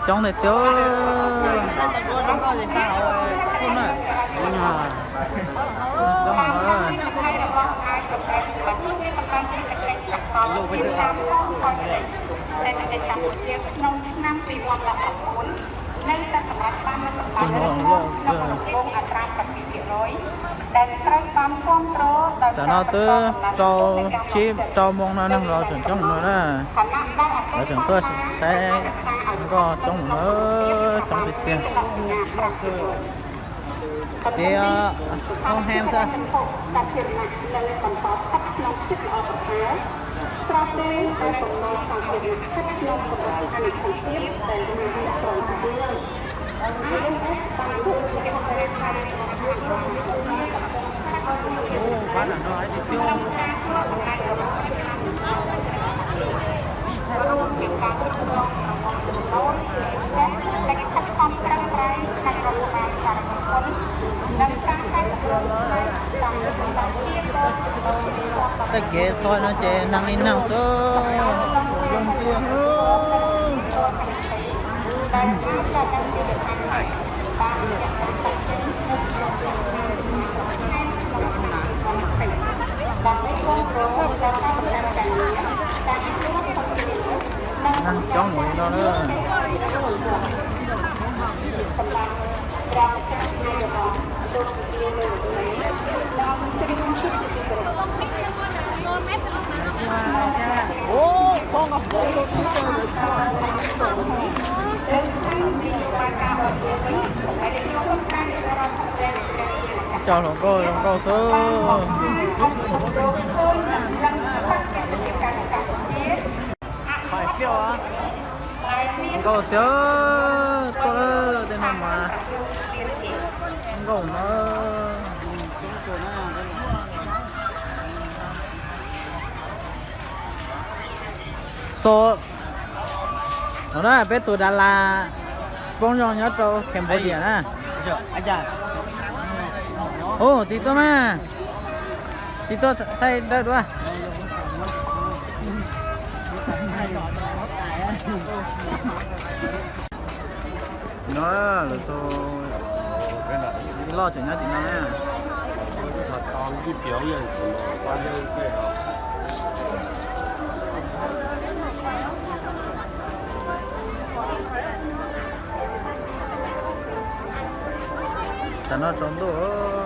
trong này tiêu trong có gì sao rồi con này trong rồi lô bên đường តែនៅកម្ពុជាក្នុងឆ្នាំ2019នៅតែសម្រាប់បាននៅក្នុងក្នុងអត្រា7%ដែលត្រូវបានគ្រប់គ្រងដោយ តែនៅទៅចូលជីបចូលមកនៅនឹងរកចង់មើលណារកចង់ទៅតែក៏ចង់មើលចង់ទៅជាជាអស់ហាមទៅ តាជាណាស់នៅបន្តស្ថិតក្នុងចិត្តល្អប្រសើរស្រាប់តែតែបំណងសំខាន់ស្ថិតក្នុងកម្រិតអនិច្ចភាពដែលមានប្រយោជន៍បានធ្វើជាបរិយាកាស បានអត់ឲ្យទៅចូល រួមជាការគ្រប់គ្រងរបស់ចំណូលដែលខិតខំប្រឹងប្រែងខាងរដ្ឋបាលសារមន្ត្រីនិងការកែប្រែតាមតាមជាទៅ តែគេសយនៅចេណាំងនេះណាំទៅ លំទៀង តែការចាត់ជាខាងហើយតាមរយៈការចាត់ជាដើម្បីគ្រប់គ្រងការតាមការចាត់ការជួបคน นั่งจ้องหมดแล้วเนอะ โอ้พ่อกับพ่อรถที่เจอเลย cho lòng cô số phải siêu á cô chớ cô đây nằm mà cô nó số nó đó bé tụi Đà La bông nhon nhớ trâu Cambodia nè anh già ô tí tôi mà tí tôi thay đây đúng nó là tôi lo chuyện nhá thì nó nè 他当地表演是吗？关键对啊。 nó trốn đồ